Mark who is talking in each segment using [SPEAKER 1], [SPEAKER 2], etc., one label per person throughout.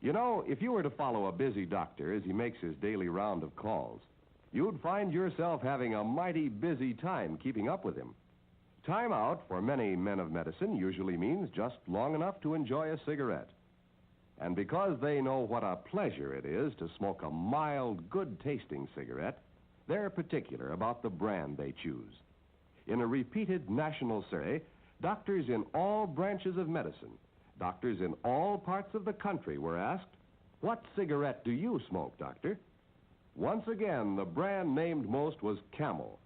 [SPEAKER 1] You know, if you were to follow a busy doctor as he makes his daily round of calls, you'd find yourself having a mighty busy time keeping up with him. Time out for many men of medicine usually means just long enough to enjoy a cigarette. And because they know what a pleasure it is to smoke a mild, good-tasting cigarette, they're particular about the brand they choose. In a repeated national survey, doctors in all branches of medicine, doctors in all parts of the country were asked, "What cigarette do you smoke, doctor?" Once again, the brand named most was Camel.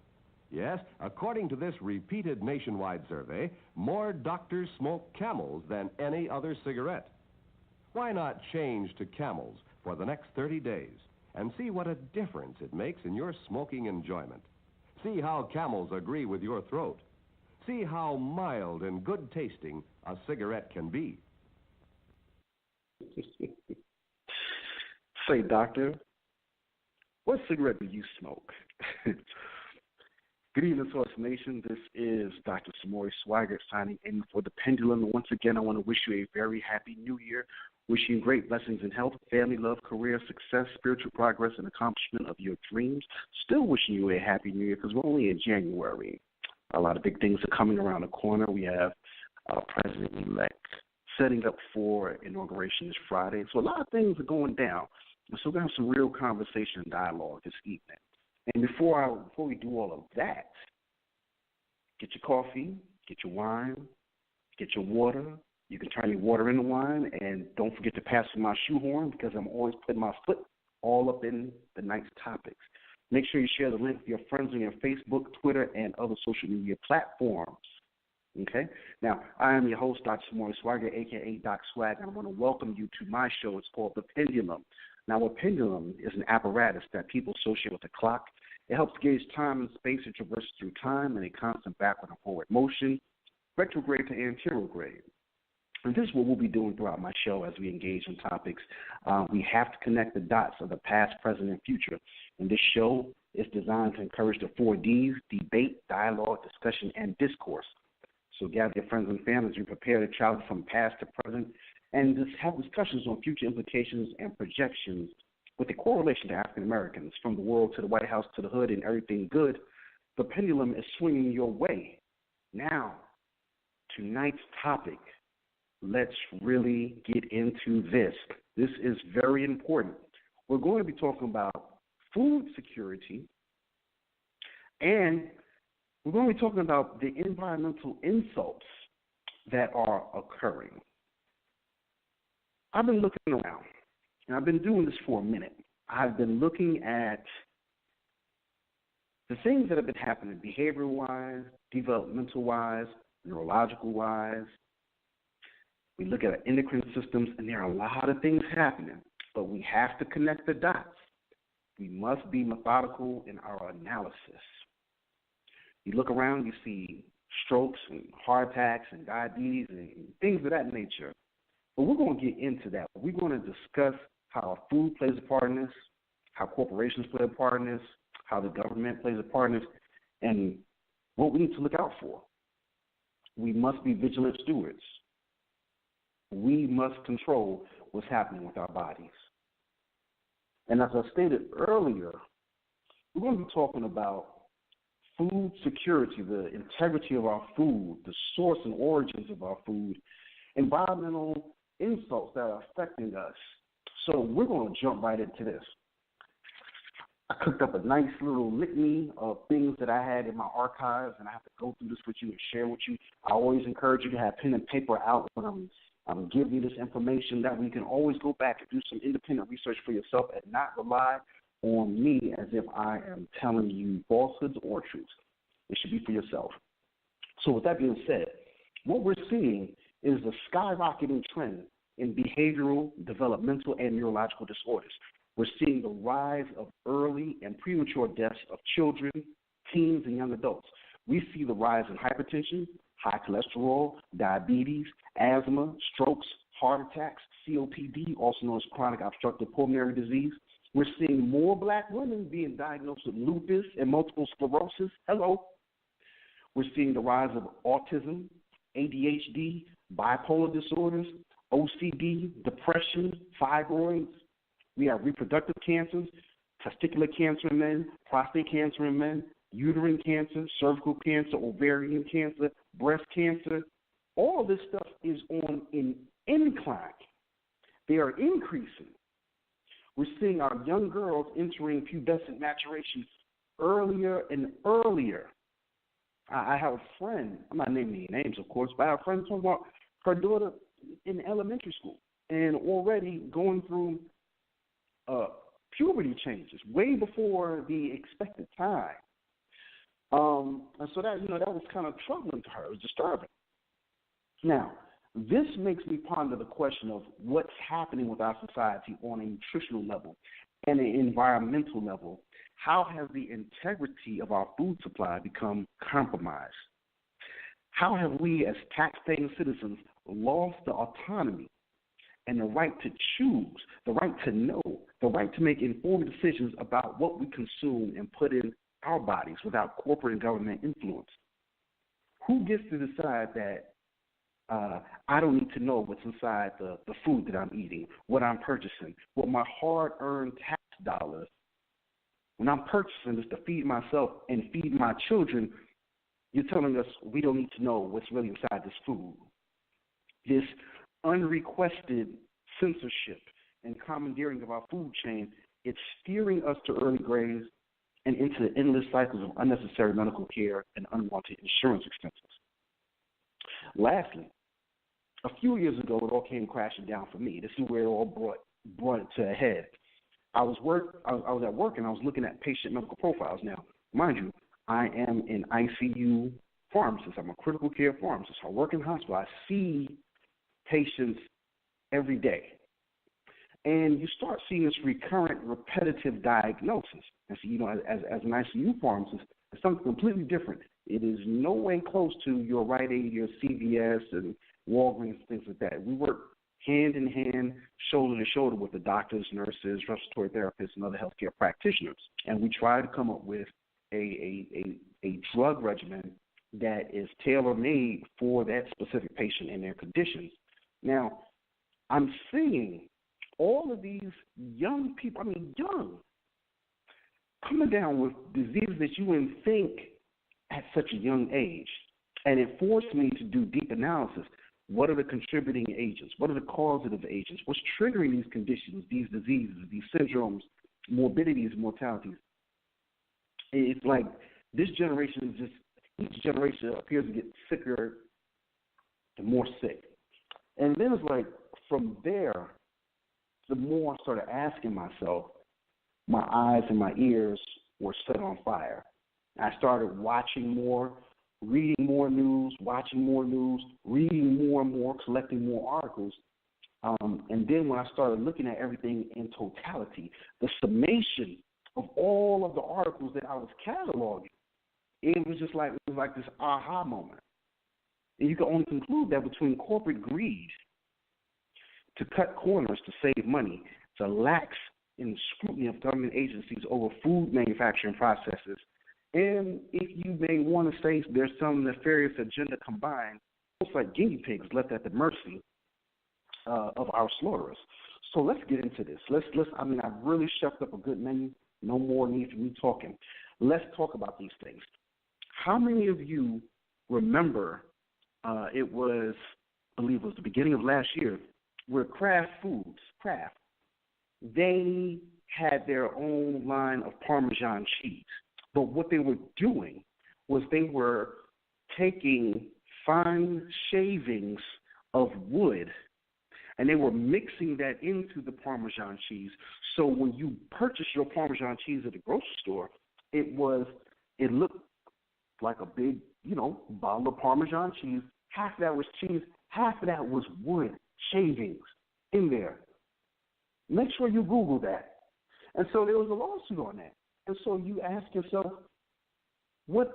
[SPEAKER 1] Yes, according to this repeated nationwide survey, more doctors smoke Camels than any other cigarette. Why not change to Camels for the next 30 days and see what a difference it makes in your smoking enjoyment? See how Camels agree with your throat. See how mild and good-tasting a cigarette can be.
[SPEAKER 2] Say, doctor, what cigarette do you smoke? Good evening, Source Nation. This is Dr. Samori Swygert signing in for the Pendulum. Once again, I want to wish you a very happy new year. Wishing you great blessings in health, family, love, career, success, spiritual progress, and accomplishment of your dreams. Still wishing you a happy new year because we're only in January. A lot of big things are coming around the corner. We have President-elect setting up for inauguration this Friday. So a lot of things are going down. So we're going to have some real conversation and dialogue this evening. And before we do all of that, get your coffee, get your wine, get your water. You can turn your water into wine, and don't forget to pass me my shoehorn because I'm always putting my foot all up in the night's topics. Make sure you share the link with your friends on your Facebook, Twitter, and other social media platforms. Okay? Now, I am your host, Dr. Samori Swygert, a.k.a. Doc Swag, and I want to welcome you to my show. It's called The Pendulum. Now, a pendulum is an apparatus that people associate with a clock. It helps gauge time and space. It traverses through time in a constant backward and forward motion, retrograde to anterograde. And this is what we'll be doing throughout my show as we engage in topics. We have to connect the dots of the past, present, and future. And this show is designed to encourage the 4Ds, debate, dialogue, discussion, and discourse. So gather your friends and family as we prepare to travel from past to present and just have discussions on future implications and projections with the correlation to African Americans, from the world to the White House to the hood and everything good. The pendulum is swinging your way. Now, tonight's topic. Let's really get into this. This is very important. We're going to be talking about food security, and we're going to be talking about the environmental insults that are occurring. I've been looking around, and I've been doing this for a minute. I've been looking at the things that have been happening behavioral-wise, developmental-wise, neurological-wise. We look at our endocrine systems, and there are a lot of things happening, but we have to connect the dots. We must be methodical in our analysis. You look around, you see strokes and heart attacks and diabetes and things of that nature. But we're going to get into that. We're going to discuss how our food plays a part in this, how corporations play a part in this, how the government plays a part in this, and what we need to look out for. We must be vigilant stewards. We must control what's happening with our bodies. And as I stated earlier, we're going to be talking about food security, the integrity of our food, the source and origins of our food, environmental insults that are affecting us. So we're going to jump right into this. I cooked up a nice little litany of things that I had in my archives, and I have to go through this with you and share with you. I always encourage you to have pen and paper out when I'm giving you this information, that we can always go back and do some independent research for yourself and not rely on me as if I am telling you falsehoods or truths. It should be for yourself. So with that being said, what we're seeing is a skyrocketing trend in behavioral, developmental, and neurological disorders. We're seeing the rise of early and premature deaths of children, teens, and young adults. We see the rise in hypertension, high cholesterol, diabetes, asthma, strokes, heart attacks, COPD, also known as chronic obstructive pulmonary disease. We're seeing more black women being diagnosed with lupus and multiple sclerosis. Hello. We're seeing the rise of autism, ADHD, bipolar disorders, OCD, depression, fibroids. We have reproductive cancers, testicular cancer in men, prostate cancer in men, uterine cancer, cervical cancer, ovarian cancer, breast cancer. All this stuff is on an incline. They are increasing. We're seeing our young girls entering pubescent maturation earlier and earlier. I have a friend, I'm not naming any names, of course, but I have a friend talking about her daughter in elementary school and already going through puberty changes way before the expected time. And so that, that was kind of troubling to her. It was disturbing. Now, this makes me ponder the question of what's happening with our society on a nutritional level and an environmental level. How has the integrity of our food supply become compromised? How have we as taxpaying citizens lost the autonomy and the right to choose, the right to know, the right to make informed decisions about what we consume and put in our bodies without corporate and government influence? Who gets to decide that I don't need to know what's inside the food that I'm eating, what I'm purchasing, what my hard-earned tax dollars, when I'm purchasing this to feed myself and feed my children, you're telling us we don't need to know what's really inside this food. This unrequested censorship and commandeering of our food chain, it's steering us to early graves and into endless cycles of unnecessary medical care and unwanted insurance expenses. Lastly, a few years ago, it all came crashing down for me. This is where it all brought it to a head. I was at work and I was looking at patient medical profiles. Now, mind you, I am an ICU pharmacist. I'm a critical care pharmacist. I work in hospital. I see patients every day. And you start seeing this recurrent, repetitive diagnosis. And so, as an ICU pharmacist, it's something completely different. It is no way close to your Rite Aid, your CVS, and Walgreens, things like that. We work hand in hand, shoulder to shoulder with the doctors, nurses, respiratory therapists, and other healthcare practitioners. And we try to come up with a drug regimen that is tailor-made for that specific patient and their conditions. Now, I'm seeing all of these young people, young, coming down with diseases that you wouldn't think at such a young age. And it forced me to do deep analysis. What are the contributing agents? What are the causative agents? What's triggering these conditions, these diseases, these syndromes, morbidities, mortalities? It's like this generation is just, each generation appears to get sicker and more sick. And then it's like from there, the more I started asking myself, my eyes and my ears were set on fire. I started watching more, reading more news, watching more news, reading more and more, collecting more articles. And then when I started looking at everything in totality, the summation of all of the articles that I was cataloging, it was like this aha moment. And you can only conclude that between corporate greed to cut corners to save money, to lax in the scrutiny of government agencies over food manufacturing processes, and if you may want to say there's some nefarious agenda combined, it's like guinea pigs left at the mercy of our slaughterers. So let's get into this. I've really chefed up a good menu. No more need for me talking. Let's talk about these things. How many of you remember I believe it was the beginning of last year, where Kraft Foods, they had their own line of Parmesan cheese. But what they were doing was they were taking fine shavings of wood and they were mixing that into the Parmesan cheese. So when you purchase your Parmesan cheese at the grocery store, it looked like a big, bottle of Parmesan cheese. Half of that was cheese, half of that was wood shavings in there. Make sure you Google that. And so there was a lawsuit on that. And so you ask yourself, what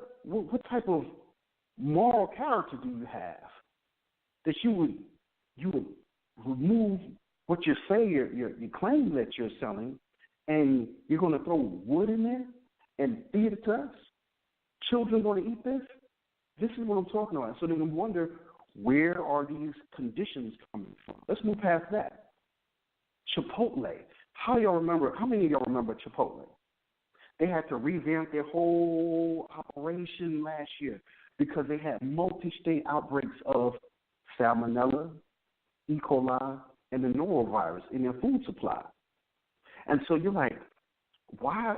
[SPEAKER 2] type of moral character do you have that you would remove what you say you claim that you're selling, and you're going to throw wood in there and feed it to us? Children going to eat this? This is what I'm talking about. So then you wonder, Where are these conditions coming from? Let's move past that. Chipotle. How many of y'all remember Chipotle? They had to revamp their whole operation last year because they had multi-state outbreaks of salmonella, E. coli, and the norovirus in their food supply. And so you're like, how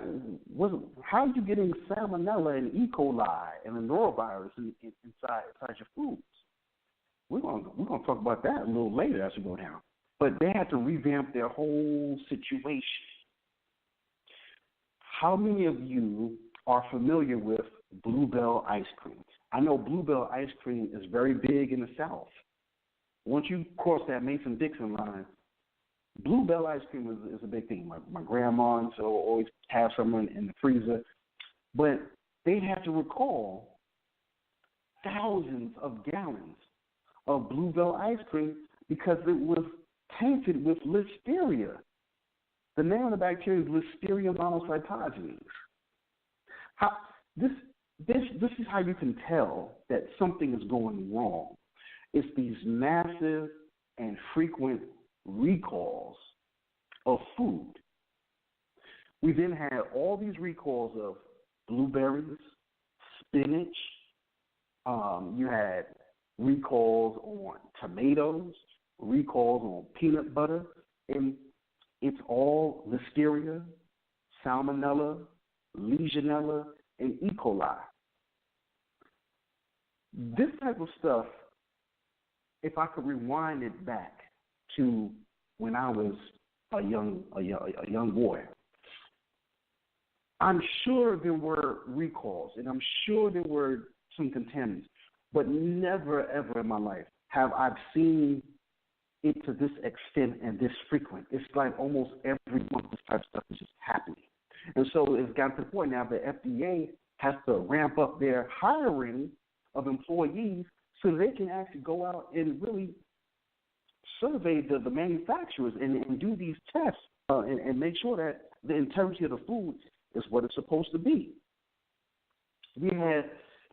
[SPEAKER 2] are you getting salmonella and E. coli and the norovirus inside your foods? We're gonna talk about that a little later as we go down. But they had to revamp their whole situation. How many of you are familiar with Bluebell ice cream? I know Bluebell ice cream is very big in the South. Once you cross that Mason-Dixon line, Bluebell ice cream is a big thing. My grandma and so always have some in the freezer. But they'd have to recall thousands of gallons of Bluebell ice cream because it was tainted with listeria. The name of the bacteria is Listeria monocytogenes. This is how you can tell that something is going wrong. It's these massive and frequent recalls of food. We then had all these recalls of blueberries, spinach. You had recalls on tomatoes, recalls on peanut butter, and it's all Listeria, Salmonella, Legionella, and E. coli. This type of stuff, if I could rewind it back to when I was a young boy, I'm sure there were recalls, and I'm sure there were some contaminants, but never, ever in my life have I seen it to this extent and this frequent. It's like almost every month this type of stuff is just happening. And so it's gotten to the point now that FDA has to ramp up their hiring of employees so they can actually go out and really survey the manufacturers and do these tests and make sure that the integrity of the food is what it's supposed to be.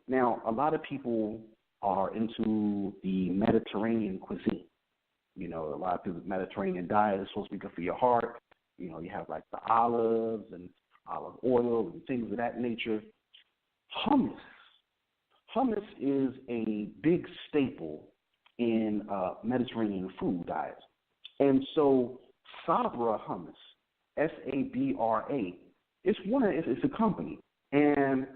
[SPEAKER 2] Now, a lot of people are into the Mediterranean cuisine. You know, a lot of people's Mediterranean diet is supposed to be good for your heart. You know, you have like the olives and olive oil and things of that nature. Hummus. Hummus is a big staple in Mediterranean food diets. And so Sabra Hummus, Sabra, it's a company. And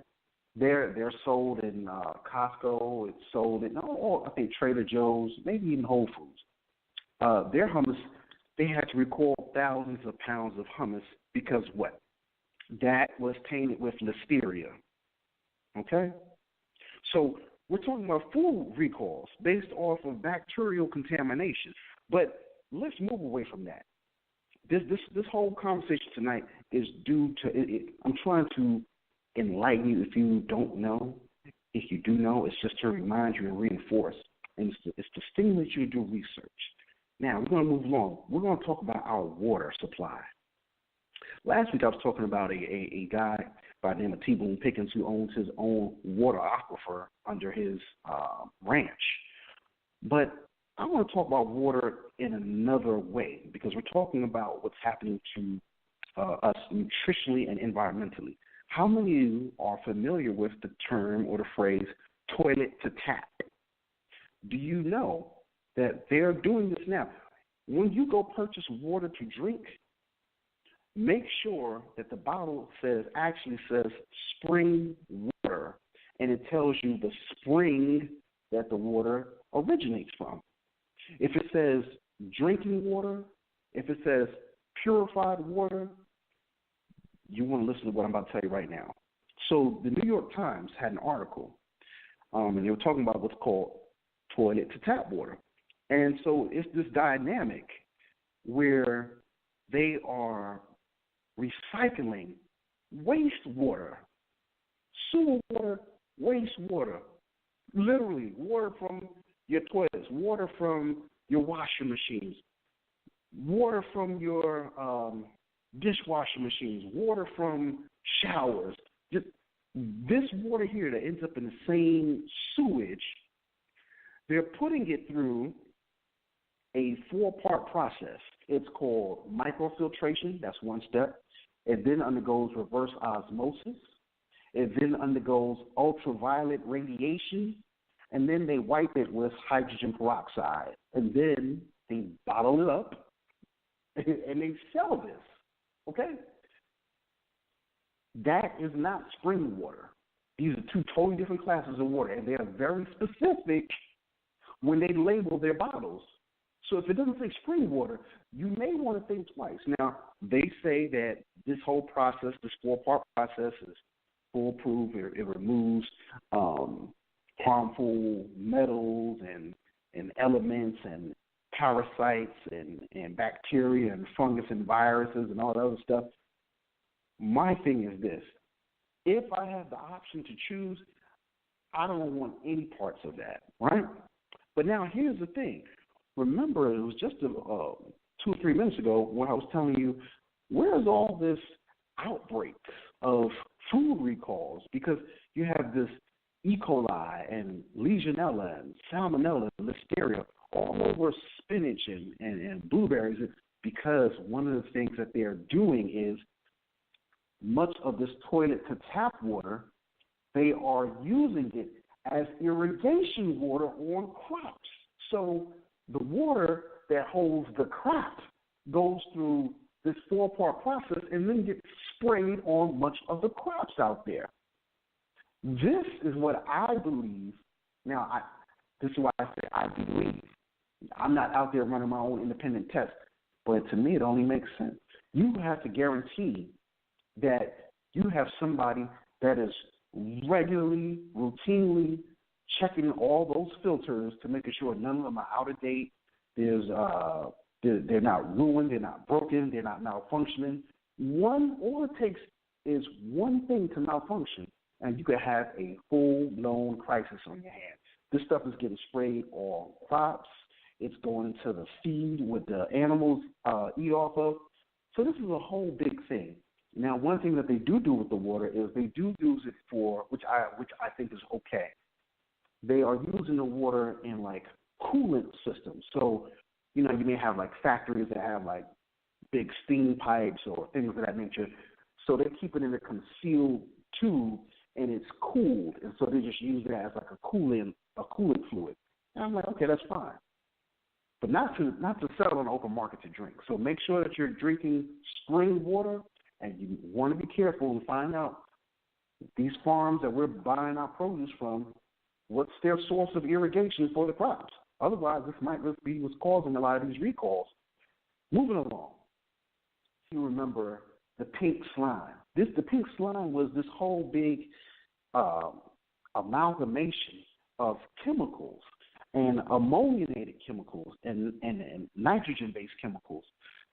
[SPEAKER 2] they're sold in Costco. It's sold in, I think, Trader Joe's, maybe even Whole Foods. Their hummus, they had to recall thousands of pounds of hummus because what? That was tainted with listeria. Okay? So we're talking about food recalls based off of bacterial contamination. But let's move away from that. This whole conversation tonight is due to I'm trying to enlighten you if you don't know. If you do know, it's just to remind you and reinforce. And it's to stimulate you to do research. Now, we're going to move along. We're going to talk about our water supply. Last week I was talking about a guy by the name of T-Boone Pickens who owns his own water aquifer under his ranch. But I want to talk about water in another way because we're talking about what's happening to us nutritionally and environmentally. How many of you are familiar with the term or the phrase toilet to tap? Do you know that they're doing this now? When you go purchase water to drink, make sure that the bottle actually says spring water, and it tells you the spring that the water originates from. If it says drinking water, if it says purified water, you want to listen to what I'm about to tell you right now. So the New York Times had an article, and they were talking about what's called toilet to tap water. And so it's this dynamic where they are recycling wastewater, sewer water, wastewater, literally water from your toilets, water from your washing machines, water from your dishwasher machines, water from showers. Just this water here that ends up in the same sewage They're putting it through a 4-part process. It's called microfiltration. That's one step. It then undergoes reverse osmosis. It then undergoes ultraviolet radiation. And then they wipe it with hydrogen peroxide. And then they bottle it up and they sell this. Okay? That is not spring water. These are two totally different classes of water, and they are very specific when they label their bottles. So if it doesn't say spring water, you may want to think twice. Now, they say that this whole process, this 4-part process, is foolproof. It removes harmful metals and elements and parasites and bacteria and fungus and viruses and all that other stuff. My thing is this. If I have the option to choose, I don't want any parts of that, right? But now here's the thing. Remember, it was just 2 or 3 minutes ago when I was telling you, where's all this outbreaks of food recalls? Because you have this E. coli and Legionella and Salmonella and Listeria all over spinach and blueberries, because one of the things that they're doing is much of this toilet to tap water, they are using it as irrigation water on crops. So the water that holds the crop goes through this 4-part process and then gets sprayed on much of the crops out there. This is what I believe. Now, this is why I say I believe. I'm not out there running my own independent test, but to me it only makes sense. You have to guarantee that you have somebody that is regularly, routinely checking all those filters to make sure none of them are out of date. They're not ruined, they're not broken, they're not malfunctioning. All it takes is one thing to malfunction, and you could have a full-blown crisis on your hands. This stuff is getting sprayed on crops. It's going into the feed what the animals eat off of. So this is a whole big thing. Now, one thing that they do with the water is they do use it for, which I think is okay. They are using the water in like coolant systems. So, you may have like factories that have like big steam pipes or things of that nature. So they keep it in a concealed tube and it's cooled, and so they just use that as like a coolant fluid. And I'm like, okay, that's fine. But not to sell on the open market to drink. So make sure that you're drinking spring water, and you want to be careful and find out these farms that we're buying our produce from, what's their source of irrigation for the crops. Otherwise, this might just be what's causing a lot of these recalls. Moving along, you remember the pink slime. The pink slime was this whole big amalgamation of chemicals and ammoniated chemicals and nitrogen-based chemicals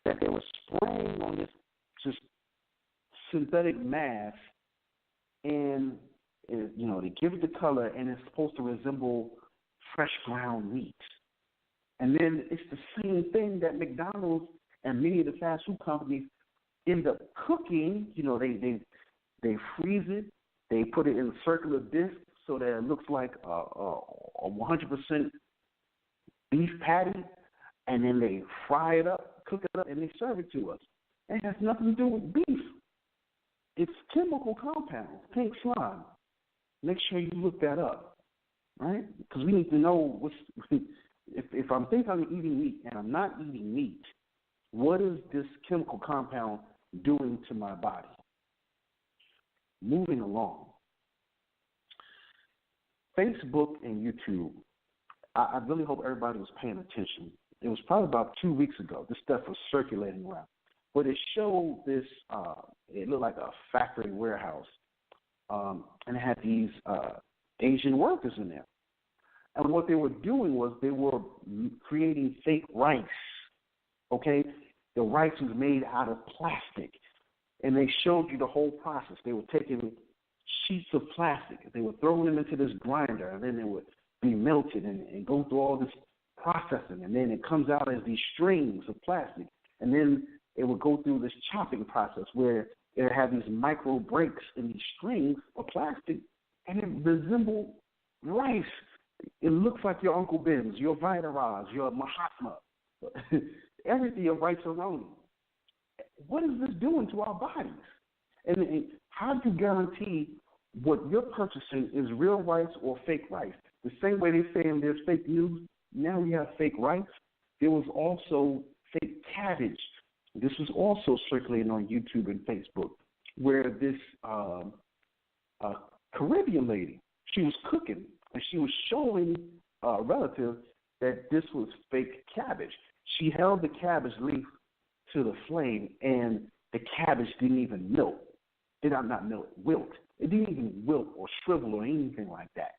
[SPEAKER 2] that they were spraying on this just synthetic mass, and they give it the color, and it's supposed to resemble fresh ground meat. And then it's the same thing that McDonald's and many of the fast food companies end up cooking. They freeze it, they put it in circular discs so that it looks like a 100% beef patty, and then they fry it up, cook it up, and they serve it to us. It has nothing to do with beef. It's chemical compounds, pink slime. Make sure you look that up, right? Because we need to know if I'm thinking I'm eating meat and I'm not eating meat, what is this chemical compound doing to my body? Moving along. Facebook and YouTube, I really hope everybody was paying attention. It was probably about 2 weeks ago. This stuff was circulating around. But it showed this, it looked like a factory warehouse, and it had these Asian workers in there. And what they were doing was they were creating fake rice, okay? The rice was made out of plastic, and they showed you the whole process. They were taking sheets of plastic, they were throwing them into this grinder, and then they would be melted and go through all this processing, and then it comes out as these strings of plastic, and then it would go through this chopping process where it would have these micro breaks in these strings of plastic, and it resembled rice. It looks like your Uncle Ben's, your Vitaraz, your Mahatma, everything, your rights alone. What is this doing to our bodies? And how do you guarantee what you're purchasing is real rice or fake rice? The same way they're saying there's fake news, now we have fake rice. There was also fake cabbage. This was also circulating on YouTube and Facebook, where this Caribbean lady, she was cooking, and she was showing a relative that this was fake cabbage. She held the cabbage leaf to the flame, and the cabbage didn't even wilt. Wilt. It didn't even wilt or shrivel or anything like that.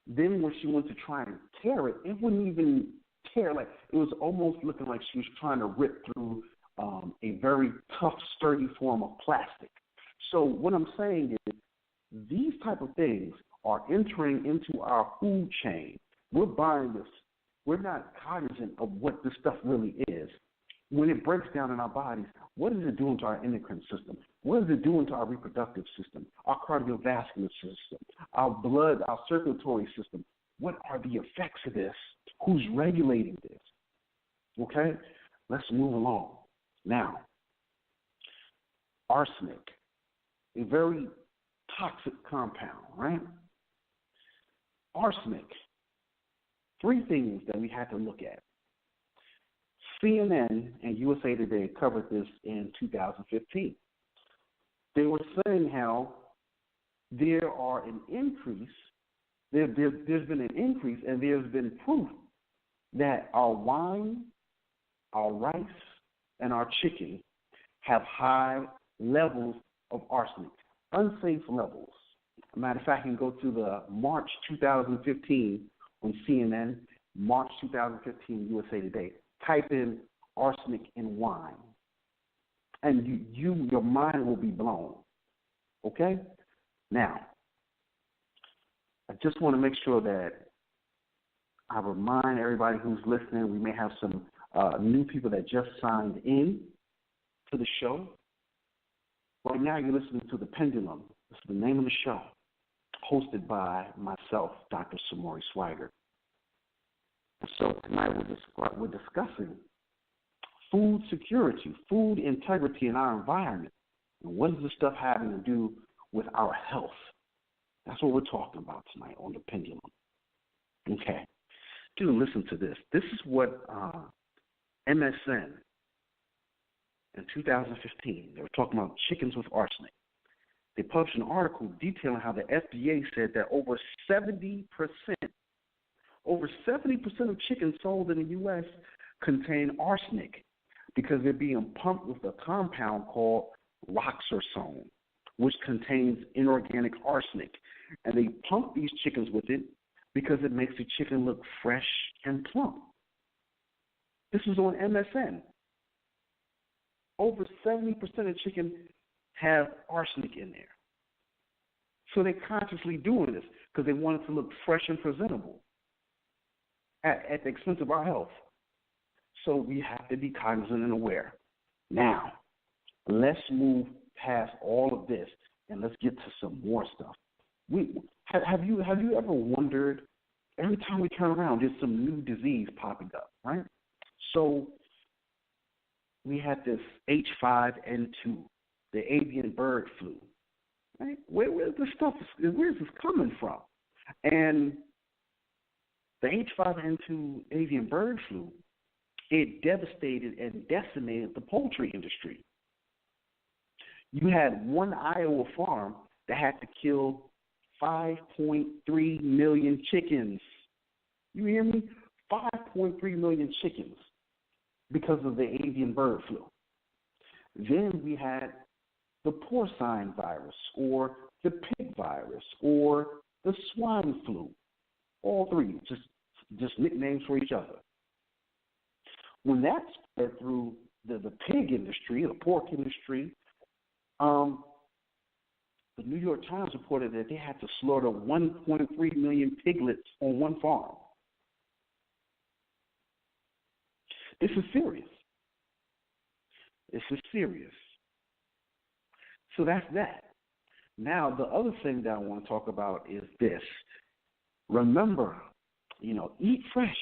[SPEAKER 2] Then when she went to try and tear it, it wouldn't even tear. Like, it was almost looking like she was trying to rip through a very tough, sturdy form of plastic. So what I'm saying is these type of things are entering into our food chain. We're buying this. We're not cognizant of what this stuff really is. When it breaks down in our bodies, what is it doing to our endocrine system? What is it doing to our reproductive system, our cardiovascular system, our blood, our circulatory system? What are the effects of this? Who's regulating this? Okay, let's move along. Now, arsenic, a very toxic compound, right? Arsenic, three things that we had to look at. CNN and USA Today covered this in 2015. They were saying how there's been an increase, and there's been proof that our wine, our rice, and our chicken have high levels of arsenic, unsafe levels. As a matter of fact, you can go to the March 2015 on CNN, March 2015 USA Today. Type in arsenic in wine, and your mind will be blown. Okay? Now, I just want to make sure that I remind everybody who's listening, we may have some new people that just signed in to the show. Right now, you're listening to The Pendulum. This is the name of the show, hosted by myself, Dr. Samori Swygert. So tonight we're discussing food security, food integrity in our environment. And what does this stuff having to do with our health? That's what we're talking about tonight on The Pendulum. Okay. Dude, listen to this. This is what MSN in 2015, they were talking about chickens with arsenic. They published an article detailing how the FDA said that over 70% of chickens sold in the U.S. contain arsenic because they're being pumped with a compound called roxarsone, which contains inorganic arsenic. And they pump these chickens with it because it makes the chicken look fresh and plump. This is on MSN. Over 70% of chicken have arsenic in there. So they're consciously doing this because they want it to look fresh and presentable at the expense of our health. So we have to be cognizant and aware. Now, let's move past all of this and let's get to some more stuff. Have you ever wondered, every time we turn around, there's some new disease popping up, right? So we had this H5N2, the avian bird flu. Right? Where's this coming from? And the H5N2 avian bird flu, it devastated and decimated the poultry industry. You had one Iowa farm that had to kill 5.3 million chickens. You hear me? 5.3 million chickens because of the avian bird flu. Then we had the porcine virus or the pig virus or the swine flu. All three, just nicknames for each other. When that spread through the pig industry, the pork industry, the New York Times reported that they had to slaughter 1.3 million piglets on one farm. This is serious. This is serious. So that's that. Now, the other thing that I want to talk about is this. Remember, Eat fresh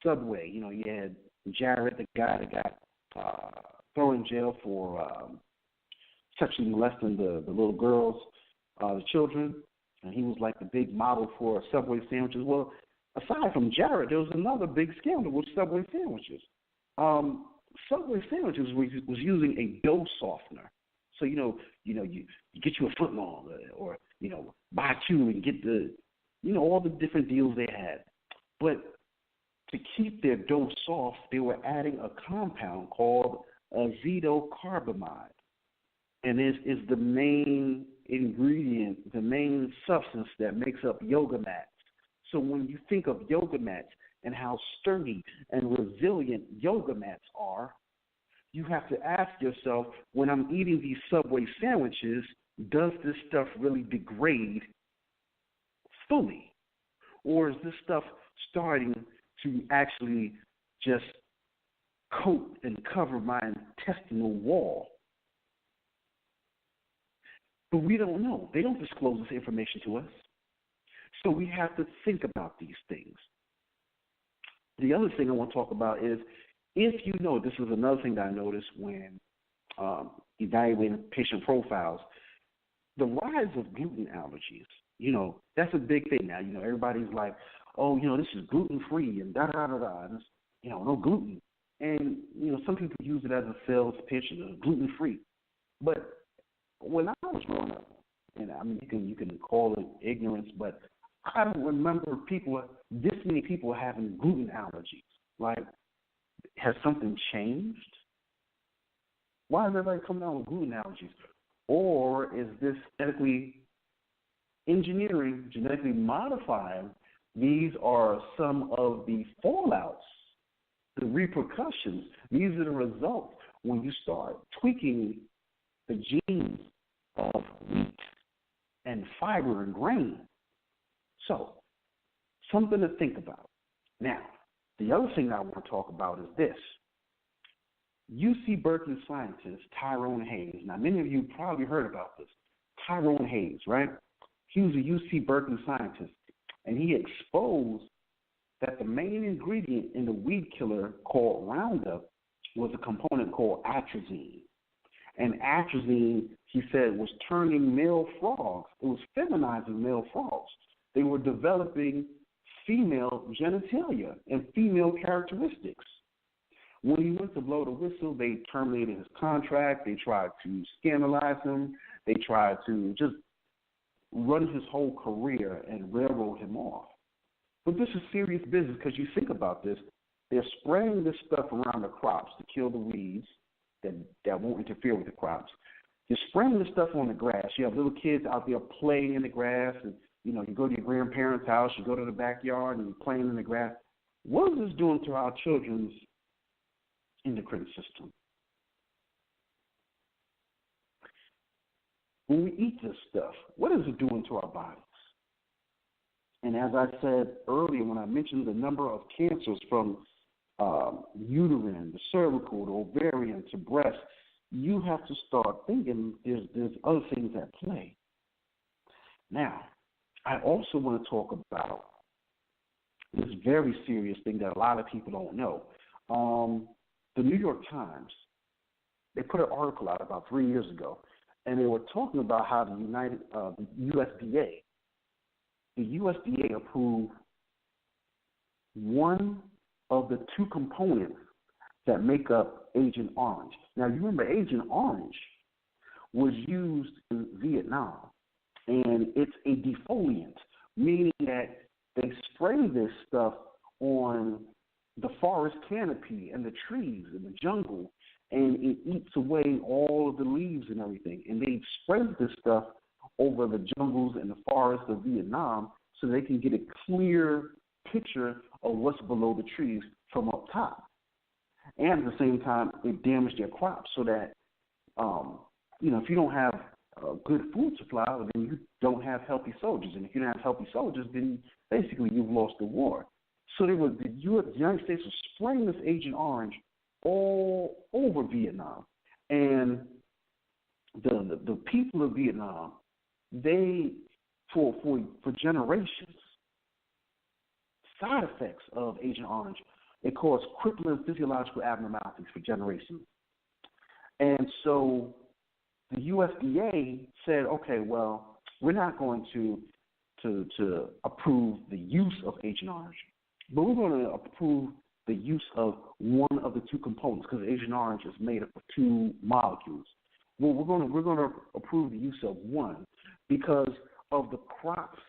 [SPEAKER 2] Subway. You had Jared, the guy that got thrown in jail for sexually molesting the little girls, the children, and he was like the big model for Subway sandwiches. Well, aside from Jared, there was another big scandal with Subway sandwiches. Subway sandwiches was using a dough softener. So you get you a foot long, or buy two and get the all the different deals they had. But to keep their dough soft, they were adding a compound called acetylcarbamide, and this is the main ingredient, the main substance that makes up yoga mats. So when you think of yoga mats and how sturdy and resilient yoga mats are, you have to ask yourself, when I'm eating these Subway sandwiches, does this stuff really degrade fully? Or is this stuff starting to actually just coat and cover my intestinal wall? But we don't know. They don't disclose this information to us. So we have to think about these things. The other thing I want to talk about is, if this is another thing that I noticed when evaluating patient profiles, the rise of gluten allergies. That's a big thing now. Everybody's like, oh, this is gluten-free and da-da-da-da, and no gluten. And, some people use it as a sales pitch, gluten-free. But when I was growing up, and I mean, you can call it ignorance, but I don't remember this many people having gluten allergies. Like, has something changed? Why is everybody coming out with gluten allergies? Or is this genetically engineering, genetically modifying? These are some of the fallouts, the repercussions. These are the results when you start tweaking the genes of wheat and fiber and grain. So, something to think about. Now, the other thing I want to talk about is this. UC Berkeley scientist Tyrone Hayes. Now, many of you probably heard about this. Tyrone Hayes, right? He was a UC Berkeley scientist, and he exposed that the main ingredient in the weed killer called Roundup was a component called atrazine. And atrazine, he said, was turning male frogs. It was feminizing male frogs. They were developing female genitalia and female characteristics. When he went to blow the whistle, they terminated his contract. They tried to scandalize him. They tried to just run his whole career and railroad him off. But this is serious business, because you think about this. They're spraying this stuff around the crops to kill the weeds that won't interfere with the crops. You're spraying this stuff on the grass. You have little kids out there playing in the grass, and you go to your grandparents' house, you go to the backyard, and you're playing in the grass. What is this doing to our children's endocrine system? When we eat this stuff, what is it doing to our bodies? And as I said earlier, when I mentioned the number of cancers from uterine, the cervical, the ovarian, to breast, you have to start thinking there's other things at play. Now, I also want to talk about this very serious thing that a lot of people don't know. The New York Times, they put an article out about 3 years ago, and they were talking about how the USDA approved one of the two components that make up Agent Orange. Now, you remember Agent Orange was used in Vietnam, and it's a defoliant, meaning that they spray this stuff on the forest canopy and the trees and the jungle, and it eats away all of the leaves and everything. And they spray this stuff over the jungles and the forests of Vietnam so they can get a clear picture of what's below the trees from up top. And at the same time, it damaged their crops so that, if you don't have a good food supply, then you don't have healthy soldiers. And if you don't have healthy soldiers, then basically you've lost the war. So the United States was spraying this Agent Orange all over Vietnam. And the people of Vietnam, they, for generations, side effects of Agent Orange. It caused crippling physiological abnormalities for generations. And so the USDA said, okay, well, we're not going to approve the use of Agent Orange, but we're going to approve the use of one of the two components, because Agent Orange is made up of two molecules. Well, we're going to approve the use of one because of the crops.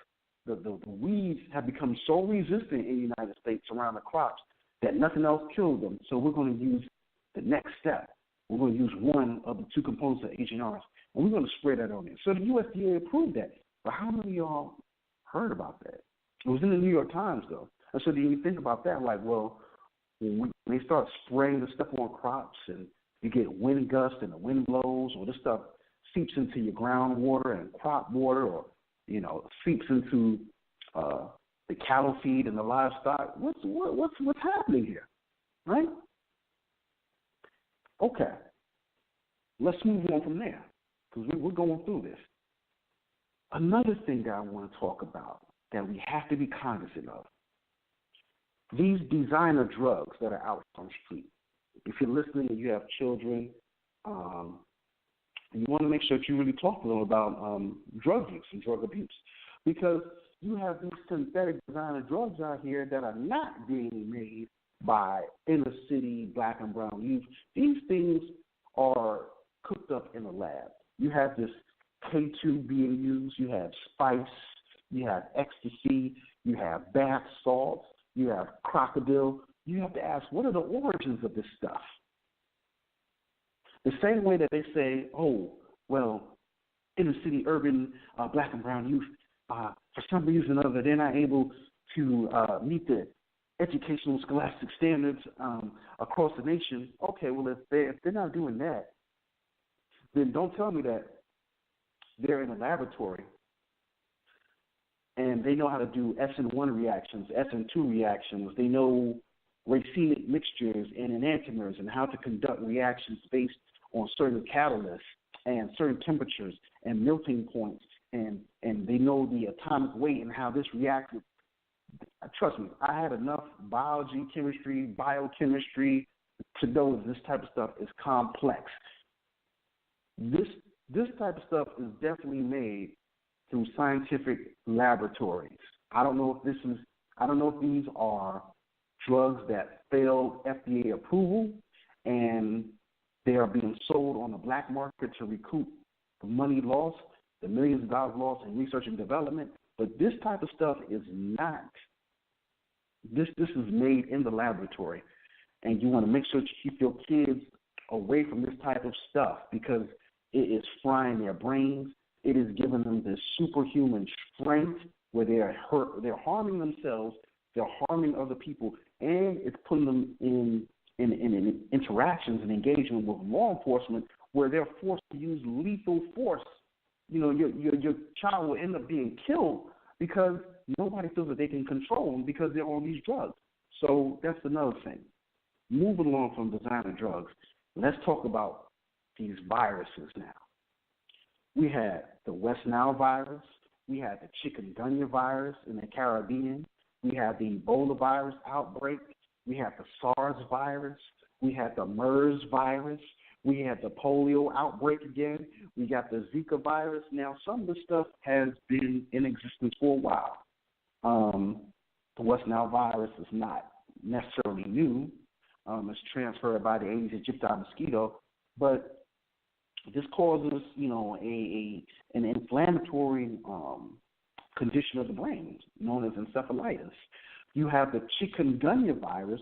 [SPEAKER 2] The weeds have become so resistant in the United States around the crops that nothing else killed them. So we're going to use the next step. We're going to use one of the two components of Agent Orange, and we're going to spray that on there. So the USDA approved that. But how many of y'all heard about that? It was in the New York Times, though. And so then you think about that, like, well, when they start spraying the stuff on crops and you get wind gusts and the wind blows, or this stuff seeps into your groundwater and crop water, or, seeps into the cattle feed and the livestock, what's happening here, right? Okay, let's move on from there, because we're going through this. Another thing that I want to talk about that we have to be cognizant of, these designer drugs that are out on the street. If you're listening and you have children, you want to make sure that you really talk to them about drug use and drug abuse, because you have these synthetic designer drugs out here that are not being made by inner city black and brown youth. These things are cooked up in a lab. You have this K2 being used, you have spice, you have ecstasy, you have bath salts, you have crocodile. You have to ask, what are the origins of this stuff? The same way that they say, oh, well, inner city urban black and brown youth, for some reason or other, they're not able to meet the educational scholastic standards across the nation. Okay, well, if they're not doing that, then don't tell me that they're in a laboratory and they know how to do SN1 reactions, SN2 reactions. They know racemic mixtures and enantiomers and how to conduct reactions based on certain catalysts and certain temperatures and melting points, and they know the atomic weight and how this reacts. Trust me, I had enough biology, chemistry, biochemistry to know this type of stuff is complex. This type of stuff is definitely made through scientific laboratories. I don't know if these are drugs that failed FDA approval and they are being sold on the black market to recoup the money lost, the millions of dollars lost in research and development. But this type of stuff is not. This is made in the laboratory, and you want to make sure that you keep your kids away from this type of stuff because it is frying their brains. It is giving them this superhuman strength where they're harming themselves, they're harming other people, and it's putting them in interactions and engagement with law enforcement where they're forced to use lethal force. Your child will end up being killed because nobody feels that they can control them because they're on these drugs. So that's another thing. Moving along from designer drugs, let's talk about these viruses now. We had the West Nile virus. We had the chikungunya virus in the Caribbean. We had the Ebola virus outbreak. We had the SARS virus. We had the MERS virus. We had the polio outbreak again. We got the Zika virus. Now, some of this stuff has been in existence for a while. The West Nile virus is not necessarily new. It's transferred by the Aedes aegypti mosquito, but this causes, an inflammatory condition of the brain known as encephalitis. You have the chikungunya virus,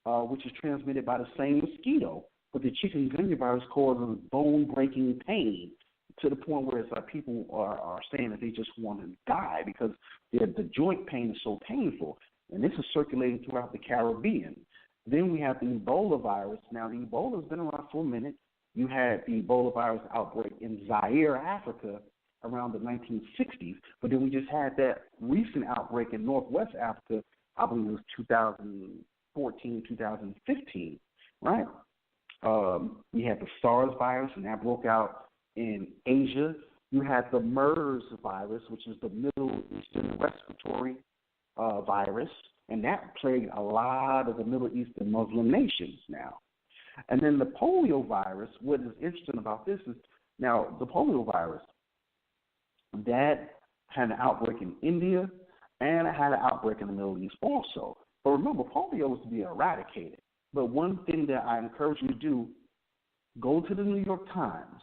[SPEAKER 2] which is transmitted by the same mosquito, but the chikungunya virus causes bone-breaking pain to the point where it's like people are saying that they just want to die because the joint pain is so painful, and this is circulating throughout the Caribbean. Then we have the Ebola virus. Now, the Ebola has been around for a minute. You had the Ebola virus outbreak in Zaire, Africa, around the 1960s, but then we just had that recent outbreak in Northwest Africa, I believe it was 2014, 2015, right? We had the SARS virus, and that broke out in Asia. You had the MERS virus, which is the Middle Eastern Respiratory virus, And that plagued a lot of the Middle Eastern Muslim nations now. And then the polio virus, what is interesting about this is, now the polio virus, that had an outbreak in India, and it had an outbreak in the Middle East also. But remember, polio was to be eradicated. But one thing that I encourage you to do, go to the New York Times.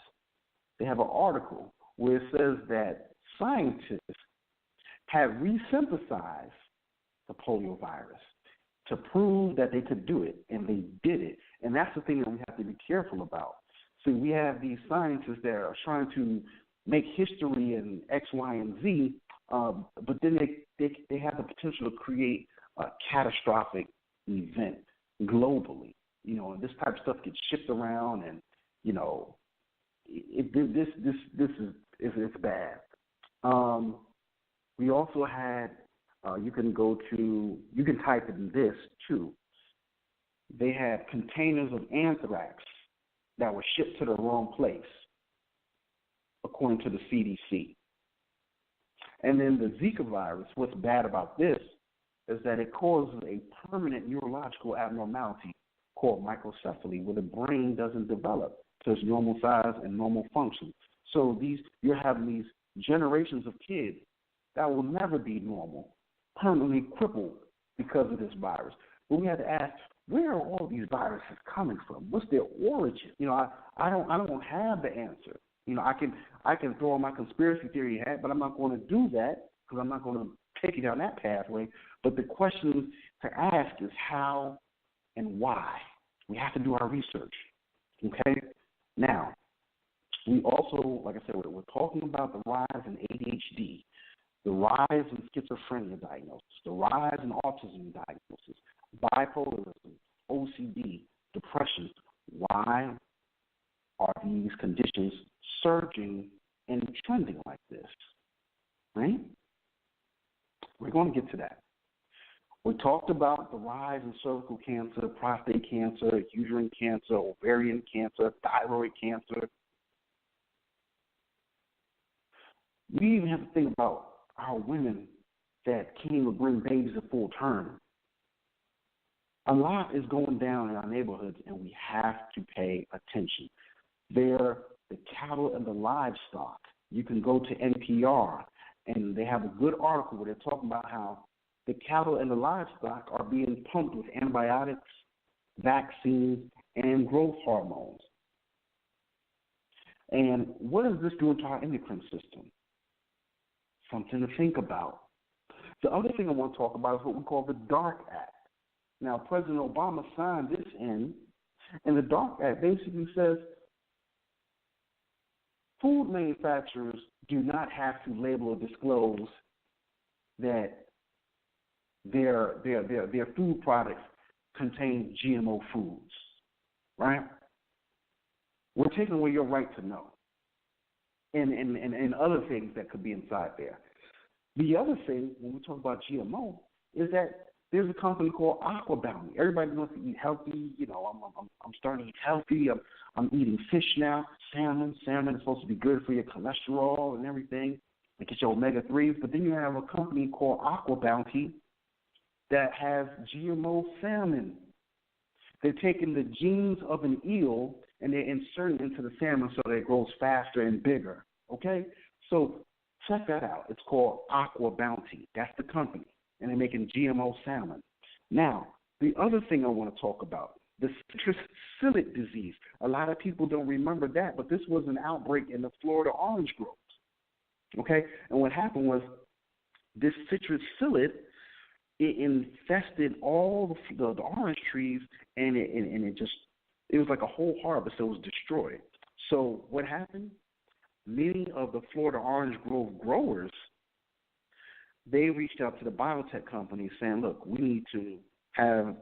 [SPEAKER 2] They have an article where it says that scientists have resynthesized the polio virus to prove that they could do it, and they did it. And that's the thing that we have to be careful about. So we have these scientists that are trying to make history in X, Y, and Z, but then they have the potential to create a catastrophic event globally. You know, and this type of stuff gets shipped around, and you know, this is it's bad. We also had you can type in this too. They had containers of anthrax that were shipped to the wrong place, according to the CDC. And then the Zika virus, what's bad about this is that it causes a permanent neurological abnormality called microcephaly, where the brain doesn't develop to its normal size and normal function. So you're having these generations of kids that will never be normal, permanently crippled because of this virus. But we have to ask, where are all these viruses coming from? What's their origin? You know, I don't have the answer. You know, I can throw my conspiracy theory hat, but I'm not going to do that because I'm not going to take you down that pathway. But the question to ask is how and why. We have to do our research. Okay? Now, we also, like I said, we're talking about the rise in ADHD, the rise in schizophrenia diagnosis, the rise in autism diagnosis, bipolarism, OCD, depression. Why are these conditions surging and trending like this? Right? We're going to get to that. We talked about the rise in cervical cancer, prostate cancer, uterine cancer, ovarian cancer, thyroid cancer. We even have to think about our women that can't even bring babies to full term. A lot is going down in our neighborhoods, and we have to pay attention. They're the cattle and the livestock. You can go to NPR, and they have a good article where they're talking about how the cattle and the livestock are being pumped with antibiotics, vaccines, and growth hormones. And what is this doing to our endocrine system? Something to think about. The other thing I want to talk about is what we call the DARK Act. Now, President Obama signed this in, and the DARK Act basically says food manufacturers do not have to label or disclose that their food products contain GMO foods, right? We're taking away your right to know, and other things that could be inside there. The other thing, when we talk about GMO, is that there's a company called Aqua Bounty. Everybody wants to eat healthy. You know, I'm starting to eat healthy. I'm eating fish now, salmon. Salmon is supposed to be good for your cholesterol and everything. It gets your omega-3s. But then you have a company called Aqua Bounty that has GMO salmon. They're taking the genes of an eel and they're inserting into the salmon so that it grows faster and bigger. Okay? So check that out. It's called Aqua Bounty. That's the company. And they're making GMO salmon. Now, the other thing I want to talk about, the citrus psyllid disease. A lot of people don't remember that, but this was an outbreak in the Florida orange groves. Okay? And what happened was this citrus psyllid, it infested all the orange trees, and it was like a whole harvest that was destroyed. So what happened? Many of the Florida orange grove growers, they reached out to the biotech companies saying, look, we need to have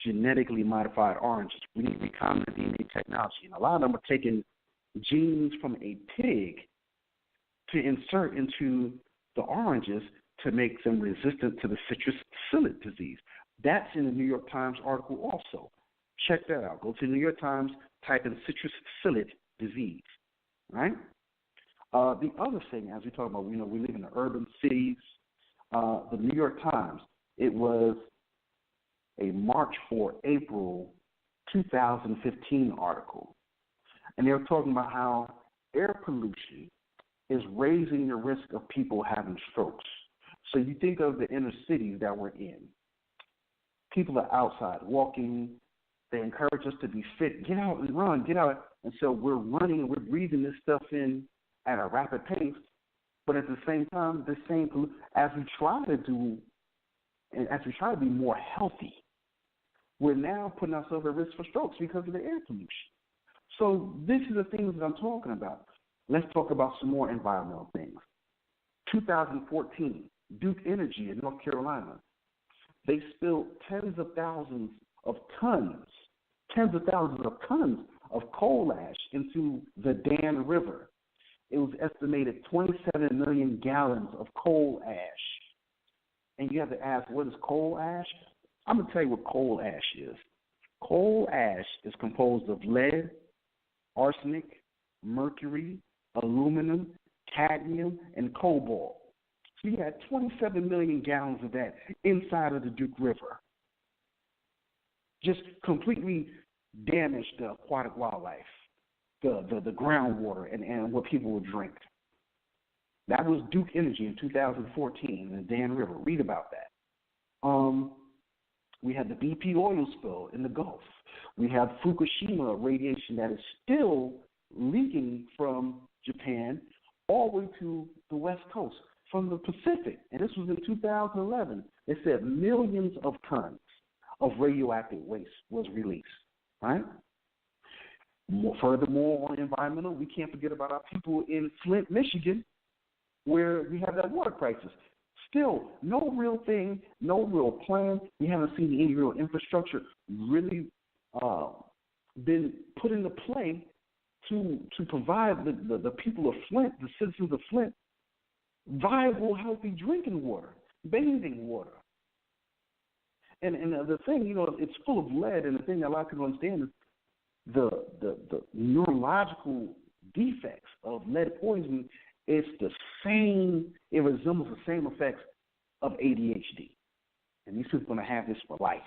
[SPEAKER 2] genetically modified oranges. We need recombinant DNA technology. And a lot of them are taking genes from a pig to insert into the oranges to make them resistant to the citrus psyllid disease. That's in the New York Times article also. Check that out. Go to the New York Times, type in citrus psyllid disease, right? The other thing, as we talk about, we live in the urban cities. The New York Times, it was a March for April 2015 article, and they were talking about how air pollution is raising the risk of people having strokes. So you think of the inner cities that we're in. People are outside walking. They encourage us to be fit. Get out and run. Get out. And so we're running and we're breathing this stuff in at a rapid pace. But at the same time, as we try to do, and as we try to be more healthy, we're now putting ourselves at risk for strokes because of the air pollution. So this is the things that I'm talking about. Let's talk about some more environmental things. 2014, Duke Energy in North Carolina, they spilled tens of thousands of tons of coal ash into the Dan River. It was estimated 27 million gallons of coal ash. And you have to ask, what is coal ash? I'm going to tell you what coal ash is. Coal ash is composed of lead, arsenic, mercury, aluminum, cadmium, and cobalt. So you had 27 million gallons of that inside of the Duke River. Just completely damaged the aquatic wildlife, the groundwater, and what people would drink. That was Duke Energy in 2014 in the Dan River. Read about that. We had the BP oil spill in the Gulf. We have Fukushima radiation that is still leaking from Japan all the way to the West Coast, from the Pacific. And this was in 2011. They said millions of tons of radioactive waste was released, right? Furthermore, on environmental, we can't forget about our people in Flint, Michigan, where we have that water crisis. Still, no real thing, no real plan. We haven't seen any real infrastructure really been put into play to provide the people of Flint, the citizens of Flint, viable, healthy drinking water, bathing water. And the thing, it's full of lead, and the thing that a lot of people understand is the neurological defects of lead poisoning. It's the same, it resembles the same effects of ADHD. And these people are going to have this for life.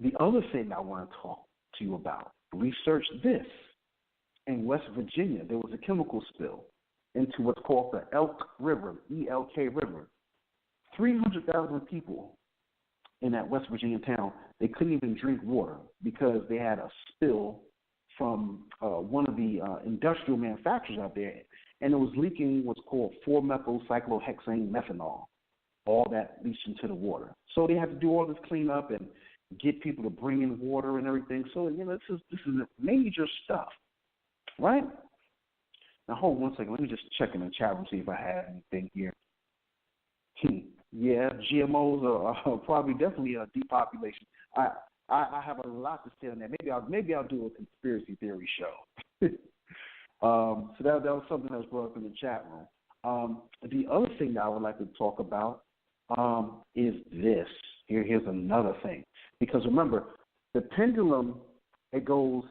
[SPEAKER 2] The other thing I want to talk to you about, research this. In West Virginia, there was a chemical spill into what's called the Elk River, ELK River. 300,000 people in that West Virginia town, they couldn't even drink water because they had a spill from one of the industrial manufacturers out there, and it was leaking what's called 4-methylcyclohexane methanol. All that leached into the water. So they had to do all this cleanup and get people to bring in water and everything. So, this is major stuff, right? Now, hold one second. Let me just check in the chat room, see if I have anything here. Yeah, GMOs are probably definitely a depopulation. I have a lot to say on that. Maybe I'll do a conspiracy theory show. So that was something that was brought up in the chat room. The other thing that I would like to talk about is this. Here's another thing. Because remember, the pendulum, it goes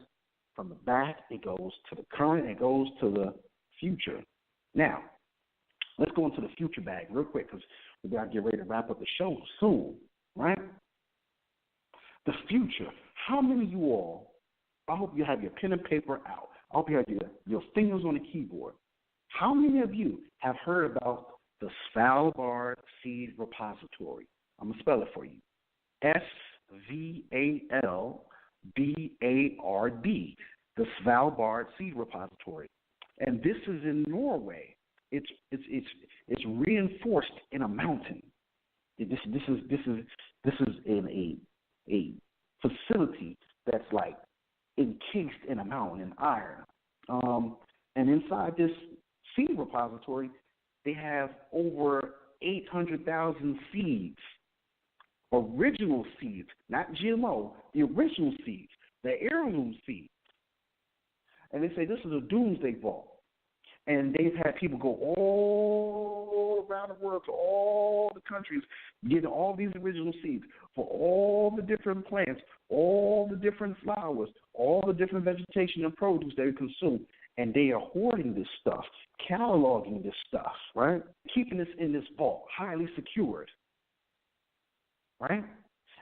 [SPEAKER 2] from the back, it goes to the current, it goes to the future. Now, let's go into the future bag real quick because we're going to get ready to wrap up the show soon, right? The future. How many of you all, I hope you have your pen and paper out. I hope you have your fingers on the keyboard. How many of you have heard about the Svalbard Seed Repository? I'm going to spell it for you. SVALBARD, the Svalbard Seed Repository. And this is in Norway. It's reinforced in a mountain. This is in a facility that's like encased in a mountain in iron. And inside this seed repository, they have over 800,000 seeds, original seeds, not GMO, the original seeds, the heirloom seeds. And they say this is a doomsday vault. And they've had people go all around the world to all the countries, getting all these original seeds for all the different plants, all the different flowers, all the different vegetation and produce they consume. And they are hoarding this stuff, cataloging this stuff, right? Keeping this in this vault, highly secured, right?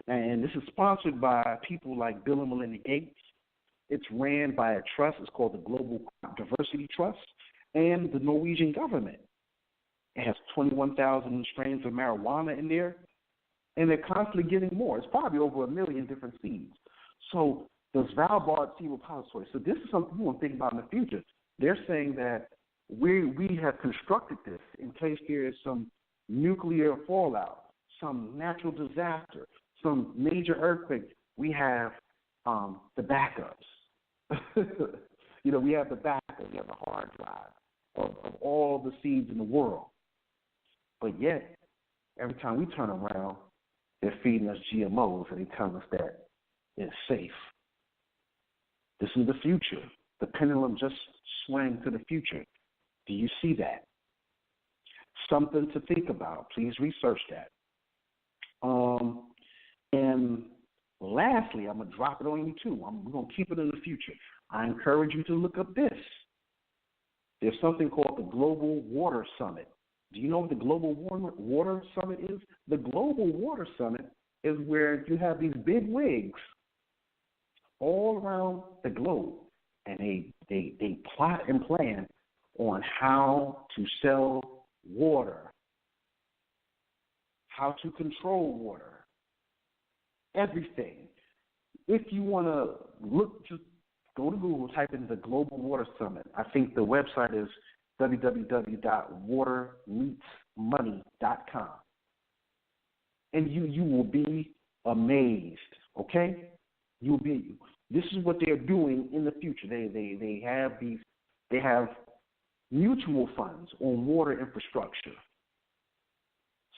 [SPEAKER 2] And this is sponsored by people like Bill and Melinda Gates. It's ran by a trust. It's called the Global Diversity Trust and the Norwegian government. It has 21,000 strains of marijuana in there, and they're constantly getting more. It's probably over 1 million different seeds. So the Svalbard Seed Repository. So this is something you want to think about in the future. They're saying that we have constructed this in case there is some nuclear fallout, some natural disaster, some major earthquake. We have the backups. We have the backup. We have the hard drive of all the seeds in the world. But yet, every time we turn around, they're feeding us GMOs and they tell us that it's safe. This is the future. The pendulum just swung to the future. Do you see that? Something to think about. Please research that. And lastly, I'm going to drop it on you too. We're going to keep it in the future. I encourage you to look up this. There's something called the Global Water Summit. Do you know what the Global Water Summit is? The Global Water Summit is where you have these big wigs all around the globe, and they plot and plan on how to sell water, how to control water, everything. If you want to look, just go to Google, type in the Global Water Summit. I think the website is www.watermeetsmoney.com. And you will be amazed, okay? This is what they're doing in the future. They have mutual funds on water infrastructure.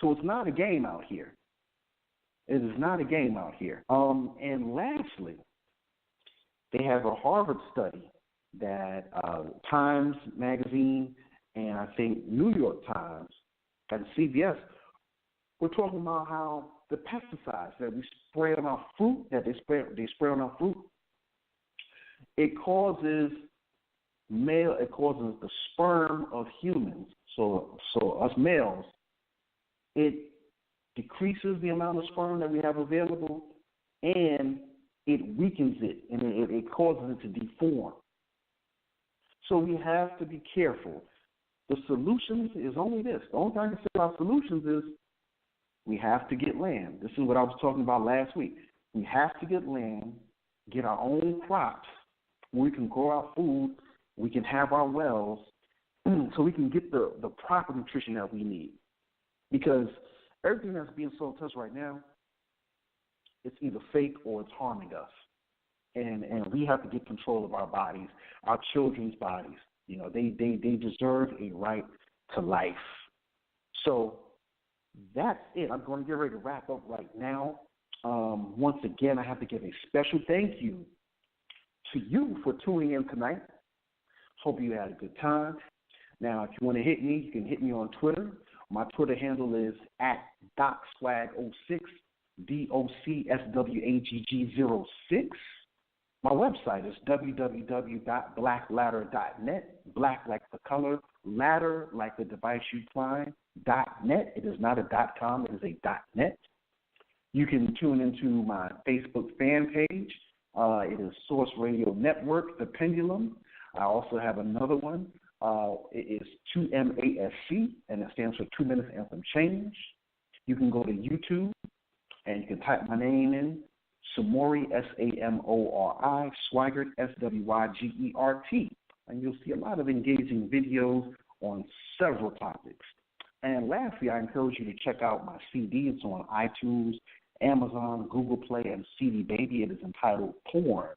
[SPEAKER 2] So it's not a game out here. It is not a game out here. And lastly, they have a Harvard study that Times Magazine and I think New York Times and CBS were talking about how the pesticides that we spray on our fruit, that they spray on our fruit, it causes the sperm of humans. So us males, it decreases the amount of sperm that we have available, and it weakens it, and it causes it to deform. So we have to be careful. The solutions is only this. The only thing I can say about solutions is we have to get land. This is what I was talking about last week. We have to get land, get our own crops, where we can grow our food, we can have our wells, so we can get the proper nutrition that we need. Because everything that's being sold to us right now, it's either fake or it's harming us. And we have to get control of our bodies, our children's bodies. They deserve a right to life. So that's it. I'm going to get ready to wrap up right now. Once again, I have to give a special thank you to you for tuning in tonight. Hope you had a good time. Now, if you want to hit me, you can hit me on Twitter. My Twitter handle is @DocSwag06, DOCSWAGG06. My website is www.blackladder.net. Black like the color, ladder like the device you climb, .net. It is not a .com, it is a .net. You can tune into my Facebook fan page. It is Source Radio Network, The Pendulum. I also have another one. It is 2MASC, and it stands for 2 Minutes Anthem Change. You can go to YouTube, and you can type my name in, Samori, Samori, Swygert, Swygert, and you'll see a lot of engaging videos on several topics. And lastly, I encourage you to check out my CD. It's on iTunes, Amazon, Google Play, and CD Baby. It is entitled Porn.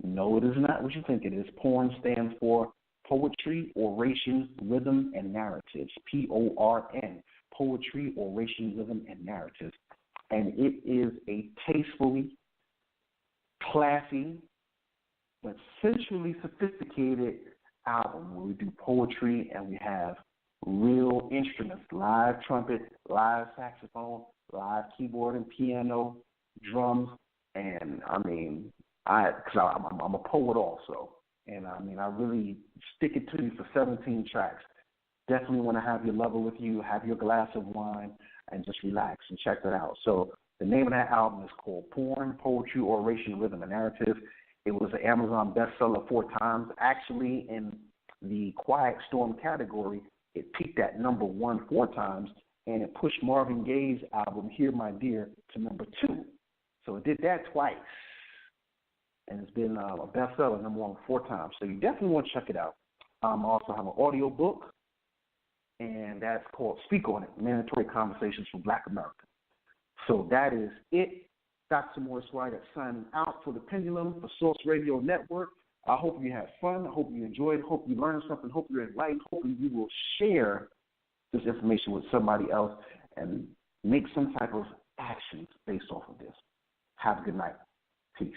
[SPEAKER 2] No, it is not what you think it is. Porn stands for Poetry, Oration, Rhythm, and Narratives. PORN. Poetry, Oration, Rhythm, and Narratives. And it is a tastefully, classy, but sensually sophisticated album where we do poetry and we have real instruments, live trumpet, live saxophone, live keyboard and piano, drums, and I'm a poet also, and I really stick it to you for 17 tracks. Definitely want to have your lover with you, have your glass of wine, and just relax and check that out. So The name of that album is called Porn, Poetry, Oration, Rhythm, and Narrative. It was an Amazon bestseller 4 times. Actually, in the Quiet Storm category, it peaked at number 1 4 times, and it pushed Marvin Gaye's album, Hear My Dear, to number 2. So it did that twice, and it's been a bestseller, number 1 4 times. So you definitely want to check it out. I also have an audio book, and that's called Speak On It, Mandatory Conversations for Black America. So that is it. Dr. Samori Swygert signing out for the Pendulum for Source Radio Network. I hope you had fun. I hope you enjoyed. I hope you learned something. I hope you're enlightened. Hopefully you will share this information with somebody else and make some type of actions based off of this. Have a good night. Peace.